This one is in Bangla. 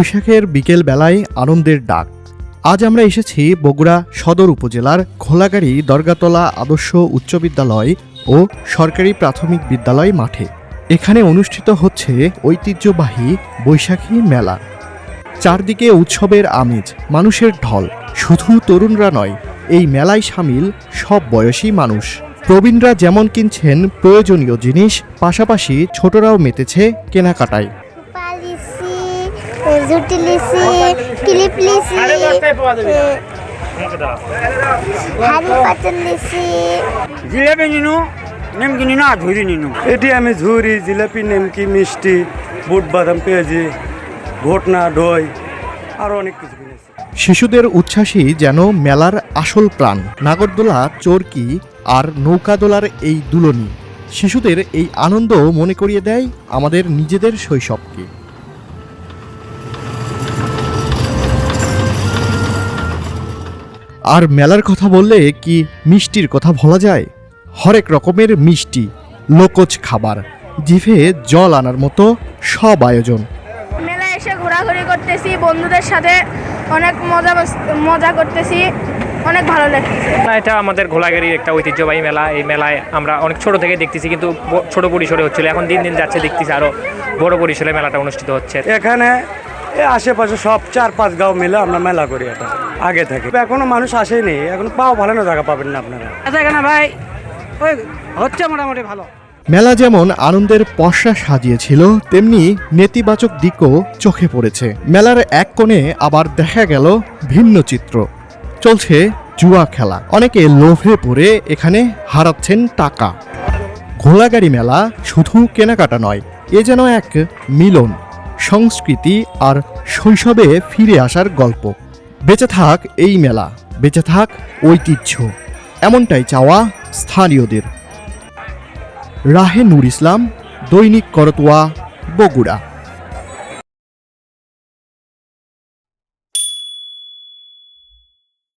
বৈশাখের বিকেল বেলায় আনন্দের ডাক। আজ আমরা এসেছি বগুড়া সদর উপজেলার ঘোলাগাড়ি দরগাতলা আদর্শ উচ্চ বিদ্যালয় ও সরকারি প্রাথমিক বিদ্যালয় মাঠে। এখানে অনুষ্ঠিত হচ্ছে ঐতিহ্যবাহী বৈশাখী মেলা। চারদিকে উৎসবের আমেজ, মানুষের ঢল। শুধু তরুণরা নয়, এই মেলায় সামিল সব বয়সী মানুষ। প্রবীণরা যেমন কিনছেন প্রয়োজনীয় জিনিস, পাশাপাশি ছোটরাও মেতেছে কেনাকাটায়। জিলেপি নিনু, নেমকি নিনু আর ঝুরি নিনু। এটি আমি ঝুরি, জিলাপি, নেমকি, মিষ্টি, বুট বাদাম, পেঁয়াজি, ঘটনা, দই আরও অনেক কিছু কিনেছি। শিশুদের উচ্ছ্বাসই যেন মেলার আসল প্রাণ। নাগরদোলা, চরকি আর নৌকাদোলার এই দুলনি শিশুদের এই আনন্দ মনে করিয়ে দেয় আমাদের নিজেদের শৈশবকে। আর মেলার কথা বললে কি মিষ্টির কথা ভোলা যায়? হরেক রকমের মিষ্টি, লোকজ খাবার, জিভে জল আনার মতো সব আয়োজন। মেলায় এসে ঘোরাঘুরি করতেছি, বন্ধুদের সাথে অনেক মজা করতেছি, অনেক ভালো লাগতেছে। এটা আমাদের ঘোলাগাড়ির একটা ঐতিহ্যবাহী মেলা। এই মেলায় আমরা অনেক ছোট থেকে দেখতেছি, কিন্তু ছোট পরিসরে হচ্ছিল। এখন দিন দিন যাচ্ছে, দেখতেছি আরো বড় পরিসরে মেলাটা অনুষ্ঠিত হচ্ছে। এখানে আশেপাশে সব 4-5 গাঁও মিলে আমরা মেলা করি। এটা আগে থেকে এখনো মানুষ আসেনি, এখন পাও ভালো না, জায়গা পাবেন না আপনারা। এখানে ভাই ওই হচ্ছে মোটামুটি ভালো। মেলা যেমন আনন্দের পসরা সাজিয়েছিল, তেমনি নেতিবাচক দিকও চোখে পড়েছে। মেলার এক কোণে আবার দেখা গেল ভিন্ন চিত্র। চলছে জুয়া খেলা, অনেকে লোভে পড়ে এখানে হারাচ্ছেন টাকা। ঘোলাগাড়ি মেলা শুধু কেনাকাটা নয়, এ যেন এক মিলন, সংস্কৃতি আর শৈশবে ফিরে আসার গল্প। বেঁচে থাক এই মেলা, বেঁচে থাক ঐতিহ্য, এমনটাই চাওয়া স্থানীয়দের। রাহে নূর ইসলাম, দৈনিক করতোয়া, বগুড়া।